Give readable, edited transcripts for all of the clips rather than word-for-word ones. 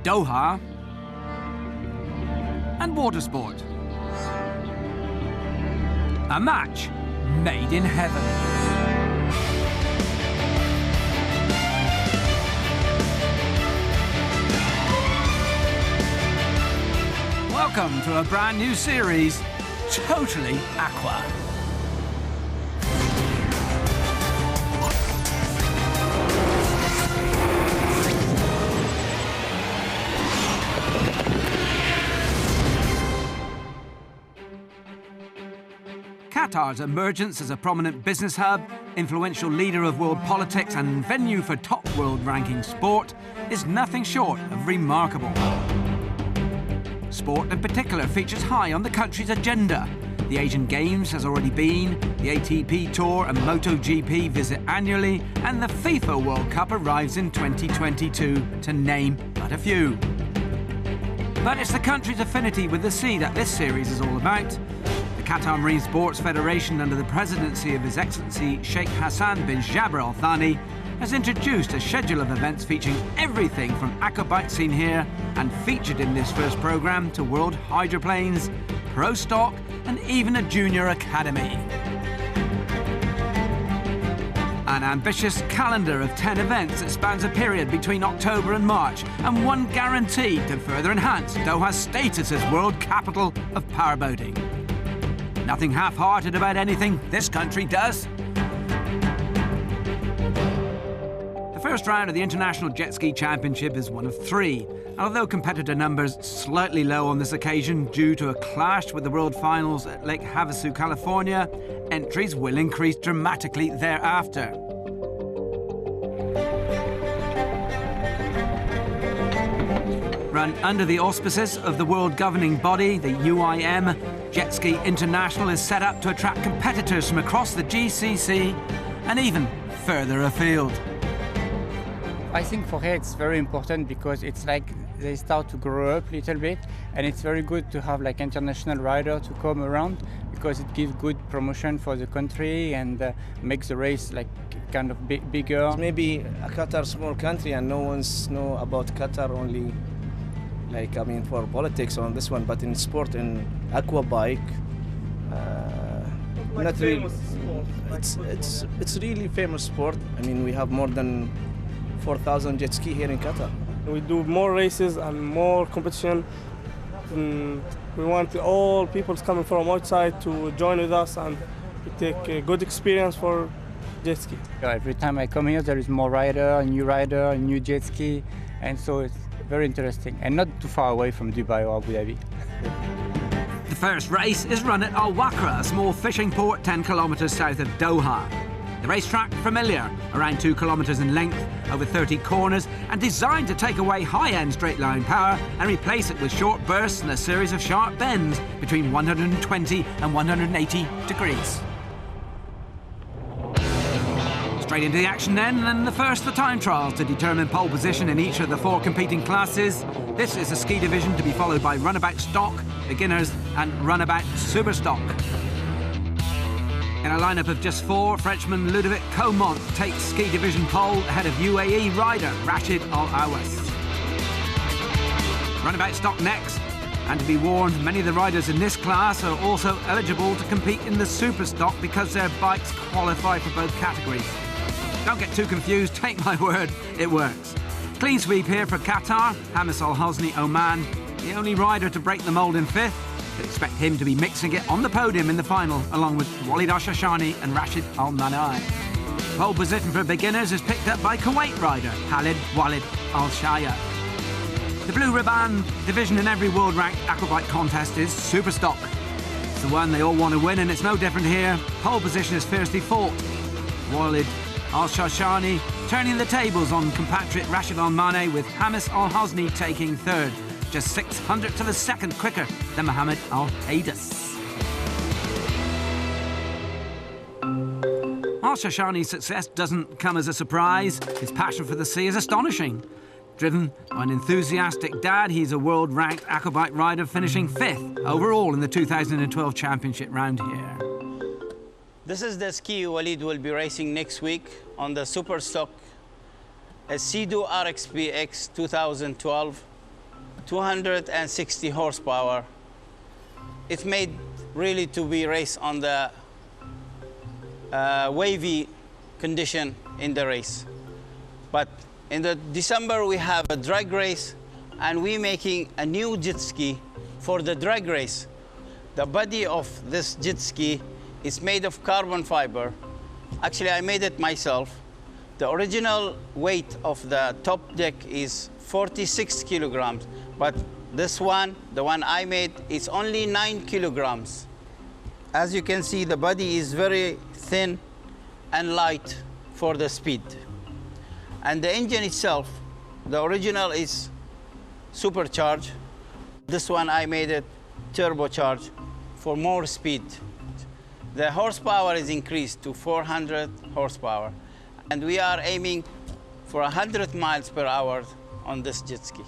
Doha, and water sport. A match made in heaven. Welcome to a brand new series, Totally Aqua. Qatar's emergence as a prominent business hub, influential leader of world politics and venue for top world-ranking sport is nothing short of remarkable. Sport in particular features high on the country's agenda. The Asian Games has already been, the ATP Tour and MotoGP visit annually, and the FIFA World Cup arrives in 2022, to name but a few. But it's the country's affinity with the sea that this series is all about. The Qatar Marine Sports Federation, under the presidency of His Excellency Sheikh Hassan bin Jabir Al Thani, has introduced a schedule of events featuring everything from aquabikes seen here and featured in this first programme to world hydroplanes, pro stock and even a junior academy. An ambitious calendar of 10 events that spans a period between October and March, and one guaranteed to further enhance Doha's status as world capital of powerboating. Nothing half-hearted about anything this country does. The first round of the International Jet Ski Championship is one of 3. Although competitor numbers slightly low on this occasion due to a clash with the World Finals at Lake Havasu, California, entries will increase dramatically thereafter. Run under the auspices of the world governing body, the UIM, Jet Ski International is set up to attract competitors from across the GCC and even further afield. I think for here it's very important because it's like they start to grow up a little bit, and it's very good to have like international rider to come around because it gives good promotion for the country and makes the race like kind of bigger. Maybe a Qatar small country and no one's know about Qatar only, like I mean for politics on this one, but in sport, in aqua bike, like not really. It's really famous sport. I mean we have more than 4,000 jet ski here in Qatar. We do more races and more competition. We want all people coming from outside to join with us, and we take a good experience for jet ski. Every time I come here there is more rider, a new jet ski, and so it's very interesting and not too far away from Dubai or Abu Dhabi. The first race is run at Al-Wakra, a small fishing port 10 kilometres south of Doha. The racetrack, familiar, around 2 kilometres in length, over 30 corners, and designed to take away high-end straight-line power and replace it with short bursts and a series of sharp bends between 120 and 180 degrees. Straight into the action then, and the first the time trials to determine pole position in each of the 4 competing classes. This is a ski division to be followed by runabout stock, beginners and runabout super stock. In a lineup of just 4, Frenchman Ludovic Comont takes ski division pole ahead of UAE rider Rashid Al-Awas. Runabout stock next, and to be warned, many of the riders in this class are also eligible to compete in the super stock because their bikes qualify for both categories. Don't get too confused, take my word, it works. Clean sweep here for Qatar, Hamis Al-Hosni Oman, the only rider to break the mould in 5th. Expect him to be mixing it on the podium in the final, along with Walid Al-Shashani and Rashid Al-Manai. Pole position for beginners is picked up by Kuwait rider Khalid Walid Al-Shaya. The blue ribbon division in every world-ranked aquabike contest is super stock. It's the one they all want to win, and it's no different here. Pole position is fiercely fought. Walid Al-Shashani turning the tables on compatriot Rashid Al-Manai, with Hamis Al-Hosni taking 3rd. Just 600 of a second quicker than Mohammed Al-Haidus. Al-Shashani's success doesn't come as a surprise. His passion for the sea is astonishing. Driven by an enthusiastic dad, he's a world-ranked aquabike rider, finishing 5th overall in the 2012 championship round here. This is the ski Walid will be racing next week on the super stock, a Sea-Doo RXP X 2012. 260 horsepower. It's made really to be raced on the wavy condition in the race. But in the December we have a drag race, and we're making a new jet ski for the drag race. The body of this jet ski is made of carbon fiber. Actually, I made it myself. The original weight of the top deck is 46 kilograms, but this one, the one I made, is only 9 kilograms. As you can see, the body is very thin and light for the speed. And the engine itself, the original is supercharged. This one I made it turbocharged for more speed. The horsepower is increased to 400 horsepower. And we are aiming for 100 miles per hour on this jet ski.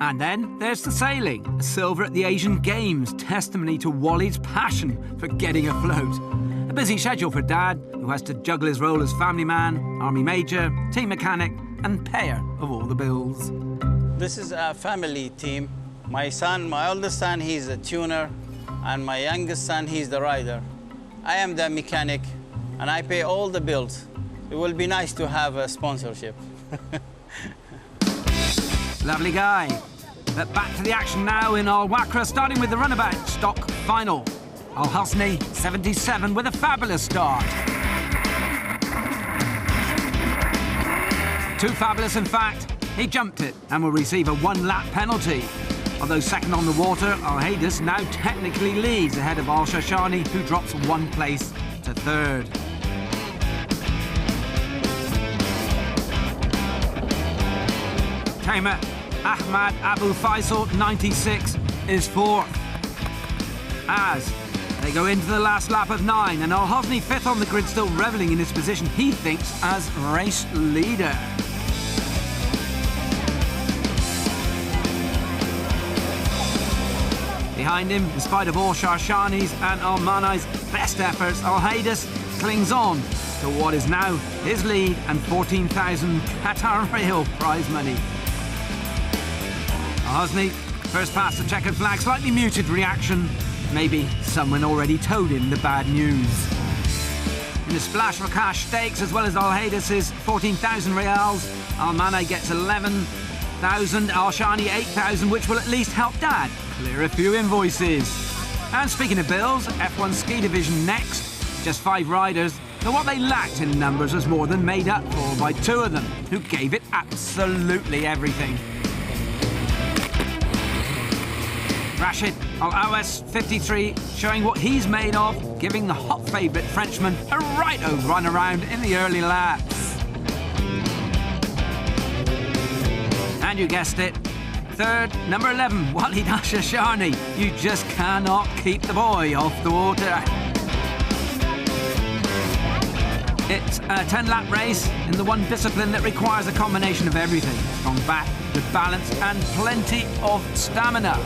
And then there's the sailing, a silver at the Asian Games, testimony to Wally's passion for getting afloat. A busy schedule for Dad, who has to juggle his role as family man, army major, team mechanic, and payer of all the bills. This is a family team. My son, my oldest son, he's a tuner, and my youngest son, he's the rider. I am the mechanic, and I pay all the bills. It will be nice to have a sponsorship. Lovely guy. But back to the action now in Al-Wakra, starting with the runabout stock final. Al-Hosni, 77, with a fabulous start. Too fabulous, in fact. He jumped it and will receive a one-lap penalty. Although second on the water, Al-Hadis now technically leads ahead of Al-Shashani, who drops one place to third. Tamer Ahmad Abu Faisal, 96, is fourth. As they go into the last lap of 9, and Al-Hosni fifth on the grid, still revelling in his position, he thinks, as race leader. Behind him, in spite of all Sharshani's and Al-Manai's best efforts, Al-Hadis clings on to what is now his lead and 14,000 Qatar Rail prize money. Al-Hosni, first past the checkered flag, slightly muted reaction. Maybe someone already told him the bad news. In the splash for cash stakes, as well as Al-Hadis's 14,000 reals, Al-Manai gets 11,000, Al-Shani 8,000, which will at least help Dad clear a few invoices. And speaking of bills, F1 Ski Division next. Just 5 riders, but what they lacked in numbers was more than made up for by 2 of them, who gave it absolutely everything. Rashid Al-Awas, 53, showing what he's made of, giving the hot favourite Frenchman a right-o run around in the early laps. And you guessed it, third, number 11, Walid Al-Shashani. You just cannot keep the boy off the water. It's a 10-lap race in the one discipline that requires a combination of everything. Strong back, good balance, and plenty of stamina.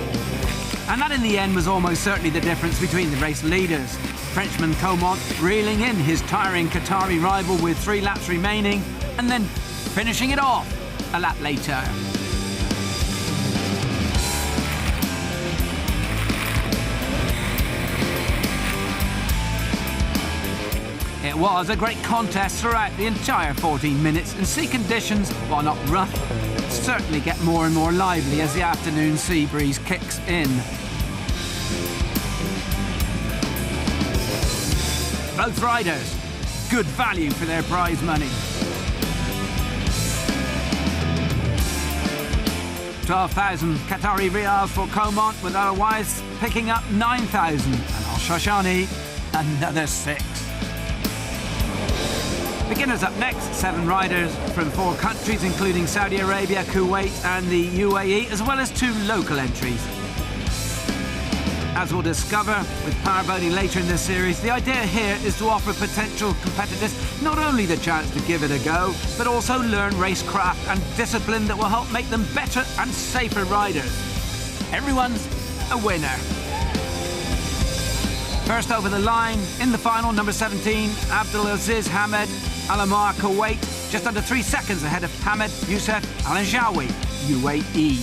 And that in the end was almost certainly the difference between the race leaders. Frenchman Comont reeling in his tiring Qatari rival with 3 laps remaining, and then finishing it off a lap later. It was a great contest throughout the entire 14 minutes, and sea conditions, while not rough, certainly get more and more lively as the afternoon sea breeze kicks in. Both riders, good value for their prize money. 12,000 Qatari riyals for Comont, with otherwise picking up 9,000, and Al-Shashani another 6. Beginners up next, 7 riders from 4 countries, including Saudi Arabia, Kuwait and the UAE, as well as 2 local entries. As we'll discover with powerboating later in this series, the idea here is to offer potential competitors not only the chance to give it a go, but also learn racecraft and discipline that will help make them better and safer riders. Everyone's a winner. First over the line in the final, number 17, Abdulaziz Hamed Al-Qaryouti, just under 3 seconds ahead of Hamed Youssef Al-Jawi, UAE.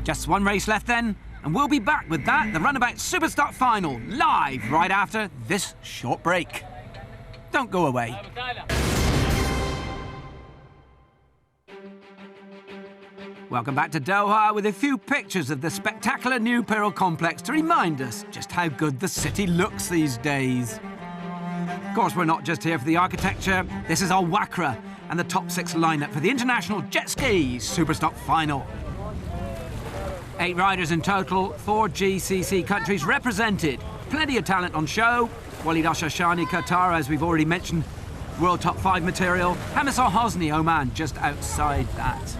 Just one race left then, and we'll be back with that, the Runabout Superstock Final, live right after this short break. Don't go away. Welcome back to Doha with a few pictures of the spectacular new Pearl complex to remind us just how good the city looks these days. Of course, we're not just here for the architecture. This is Al Wakra and the top 6 lineup for the International Jet Ski Superstock Final. 8 riders in total, 4 GCC countries represented. Plenty of talent on show. Walid Al-Shashani, Qatar, as we've already mentioned, world top 5 material. Hamis Al-Hosni, Oman, just outside that.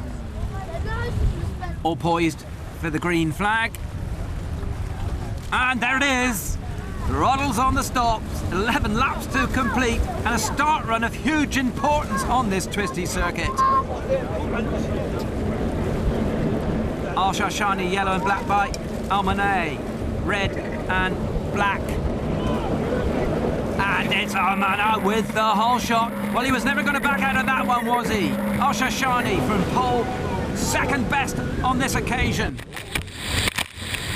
All poised for the green flag. And there it is. Throttles on the stops, 11 laps to complete, and a start run of huge importance on this twisty circuit. Al-Shashani, yellow and black bike. Al-Manay, red and black. And it's Al-Manay with the whole shot. Well, he was never going to back out of that one, was he? Al-Shashani from pole, second best on this occasion.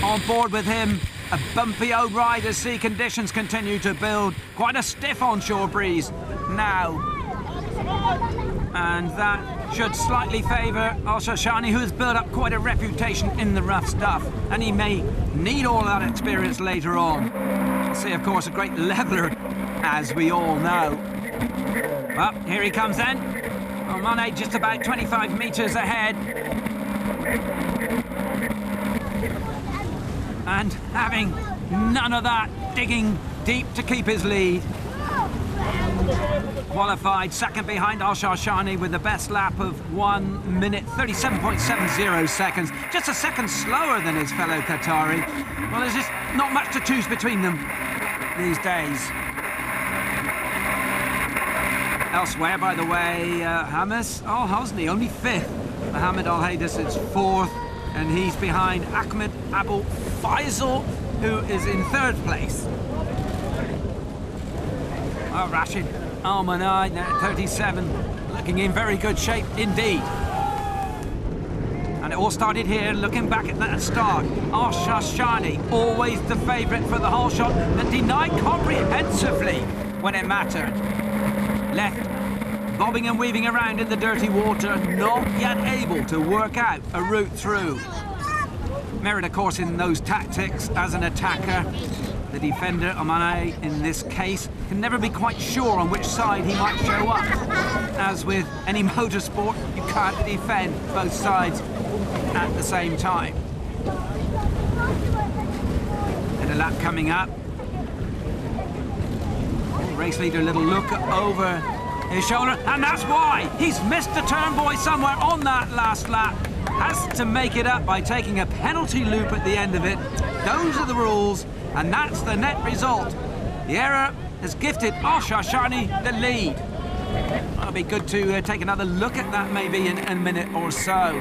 On board with him, a bumpy old ride as sea conditions continue to build. Quite a stiff onshore breeze now. And that should slightly favour Al-Shashani, who has built up quite a reputation in the rough stuff, and he may need all that experience later on. See, of course, a great leveller, as we all know. Well, here he comes then. Mane just about 25 metres ahead. And having none of that, digging deep to keep his lead. Qualified second behind Al-Shashani with the best lap of 1 minute 37.70 seconds. Just a second slower than his fellow Qatari. Well, there's just not much to choose between them these days. Elsewhere, by the way, Hamis Al-Hosni, only 5th. Mohammed Al-Haydis is 4th, and he's behind Ahmed Abu Faisal, who is in 3rd place. Oh, Rashid Al-Manai, now at 37, looking in very good shape indeed. And it all started here, looking back at that start. Al-Shashani, always the favourite for the whole shot, and denied comprehensively when it mattered. Left, bobbing and weaving around in the dirty water, not yet able to work out a route through. Merit, of course, in those tactics as an attacker. The defender, Omanay, in this case, can never be quite sure on which side he might show up. As with any motorsport, you can't defend both sides at the same time. And a lap coming up. Race leader, a little look over his shoulder, and that's why he's missed the turn boy somewhere on that last lap. Has to make it up by taking a penalty loop at the end of it. Those are the rules, and that's the net result. The error has gifted Al-Shashani the lead. It'll be good to take another look at that maybe in a minute or so.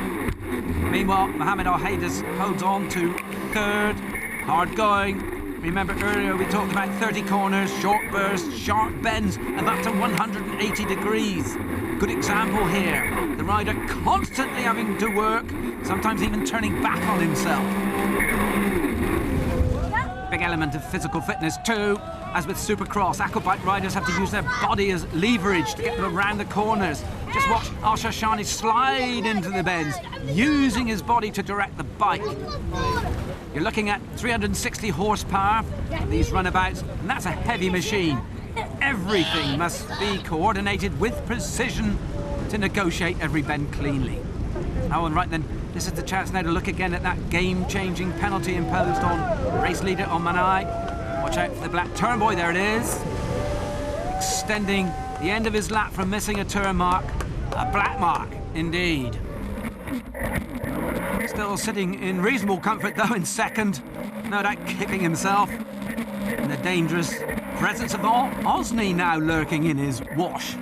Meanwhile, Mohammed Al-Haydis holds on to 3rd, hard going. Remember earlier we talked about 30 corners, short bursts, sharp bends, and up to 180 degrees. Good example here. The rider constantly having to work, sometimes even turning back on himself. Big element of physical fitness too. As with Supercross, aquabike riders have to use their body as leverage to get them around the corners. Just watch Al-Shashani slide into the bends, using his body to direct the bike. You're looking at 360 horsepower for these runabouts, and that's a heavy machine. Everything must be coordinated with precision to negotiate every bend cleanly. Oh, and right then, this is the chance now to look again at that game-changing penalty imposed on race leader Omanai. Watch out for the black turn boy, there it is. Extending the end of his lap from missing a turn mark. A black mark, indeed. Still sitting in reasonable comfort, though, in 2nd. No doubt kicking himself. And the dangerous presence of Al-Hosni now lurking in his wash.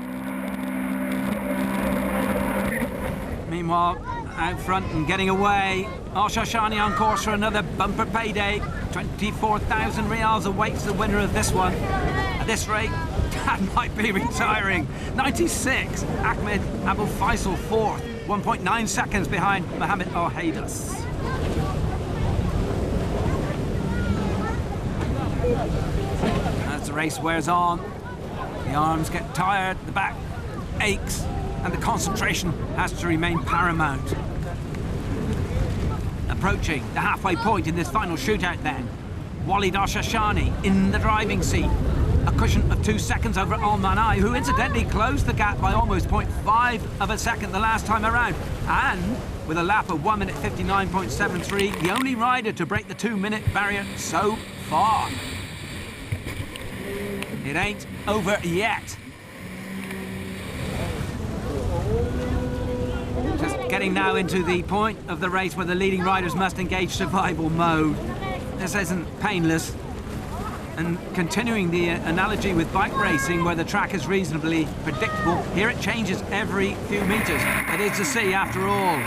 Meanwhile, out front and getting away. Al-Shashani on course for another bumper payday. 24,000 Riyals awaits the winner of this one. At this rate, that might be retiring. 96, Ahmed Abu Faisal fourth, 1.9 seconds behind Mohammed Al-Haydas. As the race wears on, the arms get tired, the back aches, and the concentration has to remain paramount. Approaching the halfway point in this final shootout then, Walid Al-Shashani in the driving seat. A cushion of 2 seconds over Al-Manai, who incidentally closed the gap by almost 0.5 of a second the last time around. And with a lap of 1 minute 59.73, the only rider to break the 2-minute barrier so far. It ain't over yet. Just getting now into the point of the race where the leading riders must engage survival mode. This isn't painless. And continuing the analogy with bike racing, where the track is reasonably predictable, here it changes every few metres. It is the sea, after all.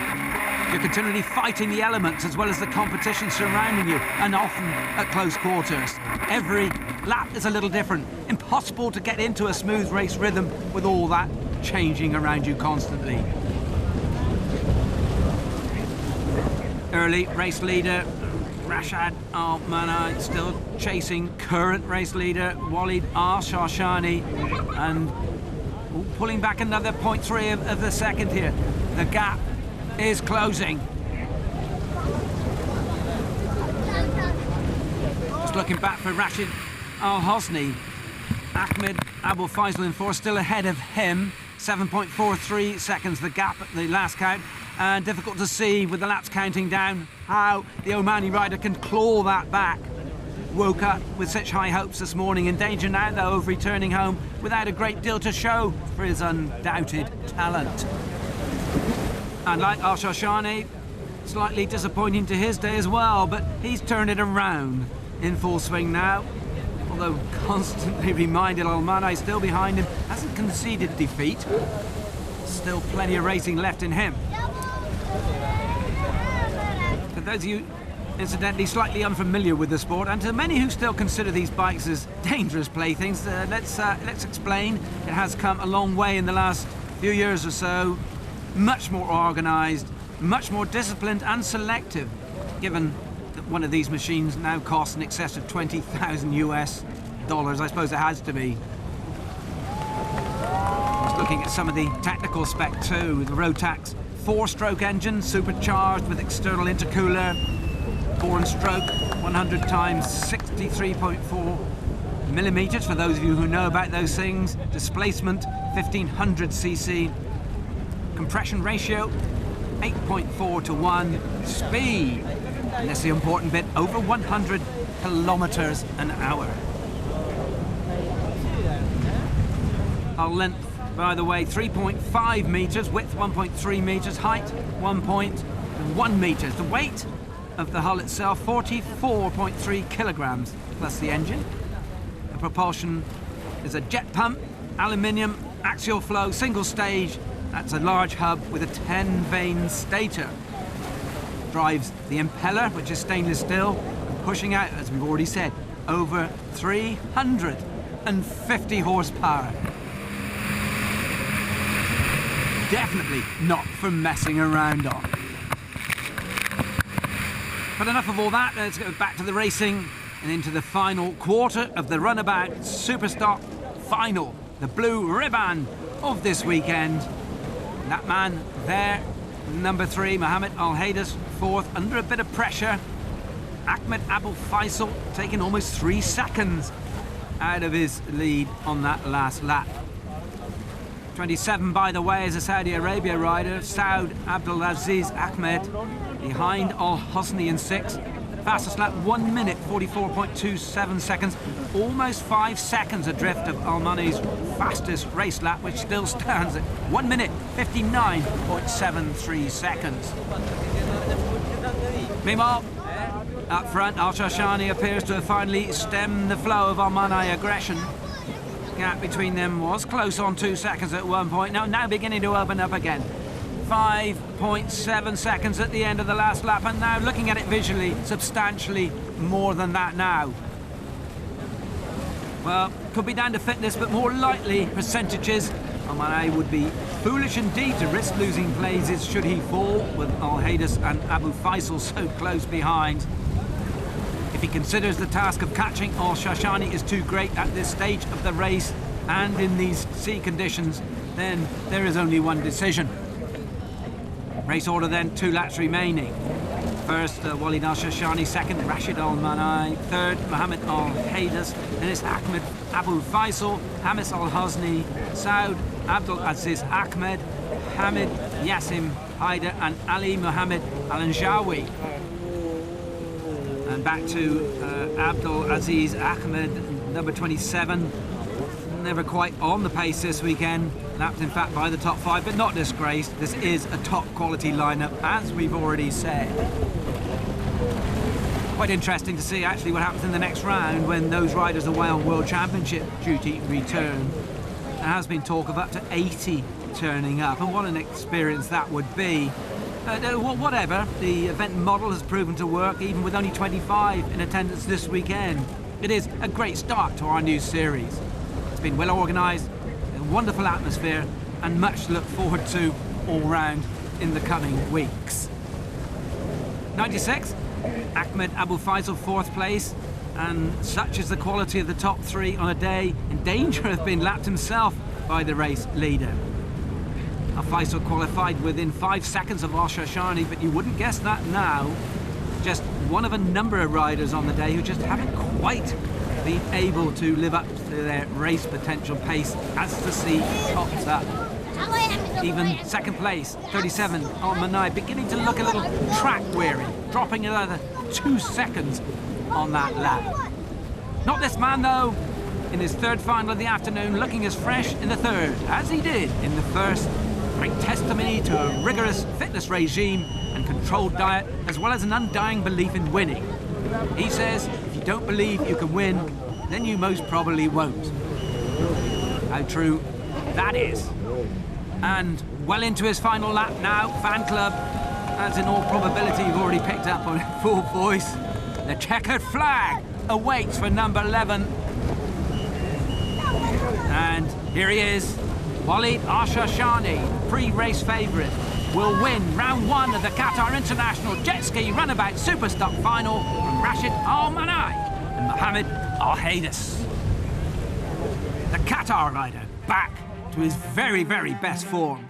You're continually fighting the elements as well as the competition surrounding you, and often at close quarters. Every lap is a little different. Impossible to get into a smooth race rhythm with all that changing around you constantly. Early race leader Rashad Al-Manai still chasing current race leader Walid Al-Shashani, and pulling back another 0.3 of the second here. The gap is closing. Just looking back for Rashid Al-Hosni. Ahmed Abu Faisal in fourth, still ahead of him. 7.43 seconds the gap at the last count. And difficult to see with the laps counting down how the Omani rider can claw that back. Woke up with such high hopes this morning, in danger now though of returning home without a great deal to show for his undoubted talent. And like Al-Shashani, slightly disappointing to his day as well, but he's turned it around in full swing now. Although constantly reminded Al-Manai still behind him, hasn't conceded defeat. Still plenty of racing left in him. For those of you, incidentally, slightly unfamiliar with the sport, and to many who still consider these bikes as dangerous playthings, let's explain. It has come a long way in the last few years or so. Much more organised, much more disciplined and selective, given that one of these machines now costs in excess of 20,000 US dollars. I suppose it has to be. Just looking at some of the technical spec too, the Rotax 4-stroke engine, supercharged with external intercooler, bore and stroke, 100 times 63.4 millimeters for those of you who know about those things. Displacement 1500 cc. Compression ratio 8.4 to 1. Speed, and that's the important bit, over 100 kilometers an hour. Our length, by the way, 3.5 meters, width 1.3 meters, height 1.1 meters. The weight of the hull itself, 44.3 kilograms, plus the engine. The propulsion is a jet pump, aluminium, axial flow, single stage. That's a large hub with a 10-vane stator. Drives the impeller, which is stainless steel, pushing out, as we've already said, over 350 horsepower. Definitely not for messing around on. But enough of all that, let's go back to the racing and into the final quarter of the Runabout Superstock Final, the blue ribbon of this weekend. That man there, number 3, Mohammed Al-Haydas, fourth, under a bit of pressure. Ahmed Abu Faisal taking almost 3 seconds out of his lead on that last lap. 27, by the way, is a Saudi Arabia rider, Saud Abdulaziz Ahmed, behind Al-Hosni in 6th. Fastest lap, 1 minute 44.27 seconds, almost 5 seconds adrift of Al-Mani's fastest race lap, which still stands at 1 minute 59.73 seconds. Meanwhile, up front, Al-Shashani appears to have finally stemmed the flow of Al-Mani aggression. The gap between them was close on 2 seconds at one point, now beginning to open up again. 5.7 seconds at the end of the last lap, and now looking at it visually, substantially more than that now. Well, could be down to fitness, but more likely percentages. Al-Manai would be foolish indeed to risk losing places should he fall, with Al-Haydus and Abu Faisal so close behind. If he considers the task of catching Al-Shashani is too great at this stage of the race and in these sea conditions, then there is only one decision. Race order then, 2 laps remaining. First, Walid Al-Shashani, second, Rashid Al-Manai, third, Mohammed Al-Haydus, then it's Ahmed Abu Faisal, Hamis Al-Hosni, Saud Abdul Aziz Ahmed, Hamid Yassim Haider, and Ali Mohammed Al-Anshawi. And back to Abdul Aziz Ahmed, number 27. Never quite on the pace this weekend, lapped in fact by the top 5, but not disgraced. This is a top quality lineup, as we've already said. Quite interesting to see actually what happens in the next round when those riders away on World Championship duty return. There has been talk of up to 80 turning up, and what an experience that would be. Whatever, the event model has proven to work even with only 25 in attendance this weekend. It is a great start to our new series. It's been well organised, a wonderful atmosphere, and much to look forward to all round in the coming weeks. 96, Ahmed Abu Faisal, 4th place, and such is the quality of the top 3 on a day in danger of being lapped himself by the race leader. Al Faisal qualified within 5 seconds of Al-Shashani, but you wouldn't guess that now. Just one of a number of riders on the day who just haven't quite been able to live up to their race potential pace as the sea tops up. Even 2nd place, 37, Al-Manai, beginning to look a little track weary, dropping another 2 seconds on that lap. Not this man though, in his 3rd final of the afternoon, looking as fresh in the 3rd as he did in the 1st. Great testimony to a rigorous fitness regime and controlled diet, as well as an undying belief in winning. He says, if you don't believe you can win, then you most probably won't. How true that is. And well into his final lap now, fan club, as in all probability you've already picked up on full voice. The checkered flag awaits for number 11. And here he is, Walid Al-Shashani, pre-race favourite, will win round 1 of the Qatar International Jet Ski Runabout Superstock Final from Rashid Al-Manai and Mohammed Al-Haydus. The Qatar rider back to his very, very best form.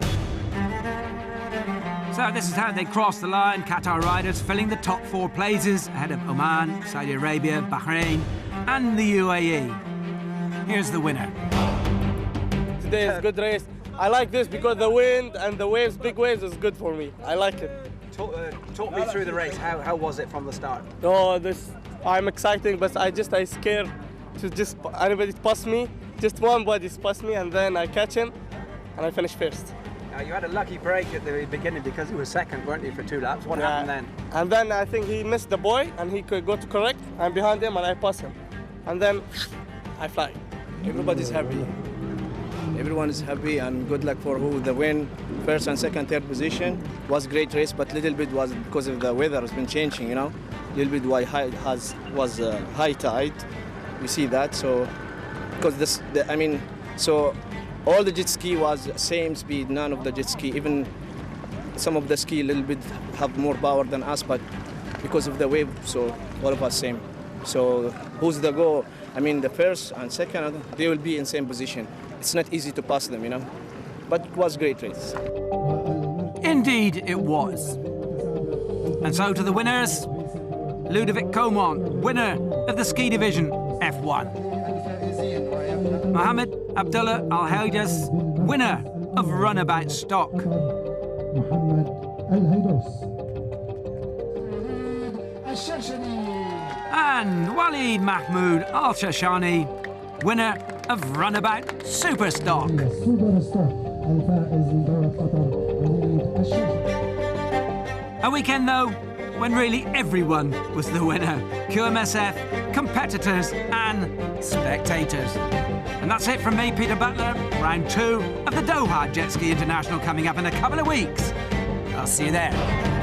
So this is how they cross the line. Qatar riders filling the top 4 places ahead of Oman, Saudi Arabia, Bahrain and the UAE. Here's the winner. Today is a good race. I like this because the wind and the waves, big waves, is good for me. I like it. Talk me through the race. How was it from the start? Oh, I'm excited, but I scared to just anybody pass me. Just one body pass me, and then I catch him, and I finish first. Now, you had a lucky break at the beginning because he was 2nd, weren't you, for 2 laps? What happened then? And then I think he missed the boy, and he could go to correct. I'm behind him, and I pass him, and then I fly. Everybody's happy. Everyone is happy, and good luck for who the win. 1st and 2nd, 3rd position was great race, but little bit was because of the weather has been changing, you know. Little bit why was high tide. You see that, so because so all the jet ski was same speed. None of the jet ski, even some of the ski a little bit have more power than us, but because of the wave, so all of us same. So who's the goal? I mean, the 1st and 2nd, they will be in same position. It's not easy to pass them, you know, but it was a great race. Indeed it was. And so to the winners, Ludovic Comont, winner of the ski division F1. Mohammed Abdullah Al-Haydus, winner of runabout stock. And Walid Mahmoud Al-Shashani, winner of runabout superstock. A weekend though when really everyone was the winner. QMSF, competitors and spectators. And that's it from me, Peter Butler. Round 2 of the Doha Jet Ski International coming up in a couple of weeks. see you there.